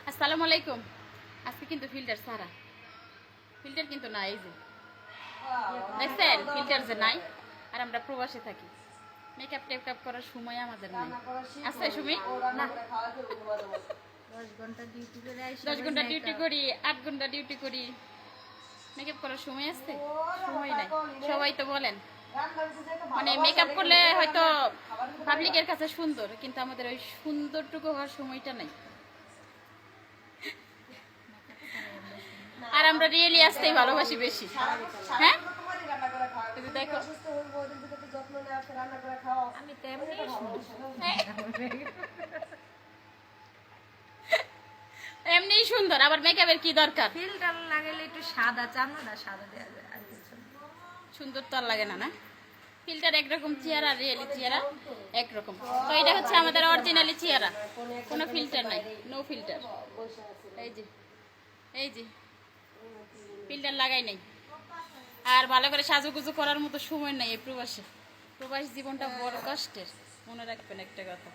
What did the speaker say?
আসসালামু আলাইকুম। আজকে কিন্তু ফিল্টার ছাড়া, ফিল্টার কিন্তু নাই, এই যে দেখছেন ফিল্টার যে নাই। আর আমরা প্রবাসে থাকি, মেকআপ টেকআপ করার সময় আমাদের নাই। আছে সুমি? না, 10 ঘন্টা ডিউটি করি, 8 ঘন্টা ডিউটি করি, মেকআপ করার সময় আছে? সময় নাই। সবাই তো বলেন মানে মেকআপ করলে হয়তো পাবলিকের কাছে সুন্দর, কিন্তু আমাদের ওই সুন্দরটুকু হওয়ার সময়টা নাই। আর আমরা রিয়েলি আসতেই ভালোবাসি বেশি। হ্যাঁ দেখো, আমি তেমনি এমনিই সুন্দর, আবার মেকআপের কি দরকার? ফিল্টার লাগাইলে একটু সাদা চামড়া সাদা দেওয়া যায়, আর কিছু না। সুন্দর তো আর লাগে না, না? ফিল্টার একরকম চেহারা, রিয়েলি চেহারা একরকম। তো এটা হচ্ছে আমাদের অরিজিনালি চেহারা, কোনো ফিল্টার নাই, নো ফিল্টার। এই যে এই যে ফিল্টার লাগাই নাই। আর ভালো করে সাজুগুজু করার মতো সময় নাই এই প্রবাসী জীবনটা বড় কষ্টের, মনে রাখবেন একটা কথা।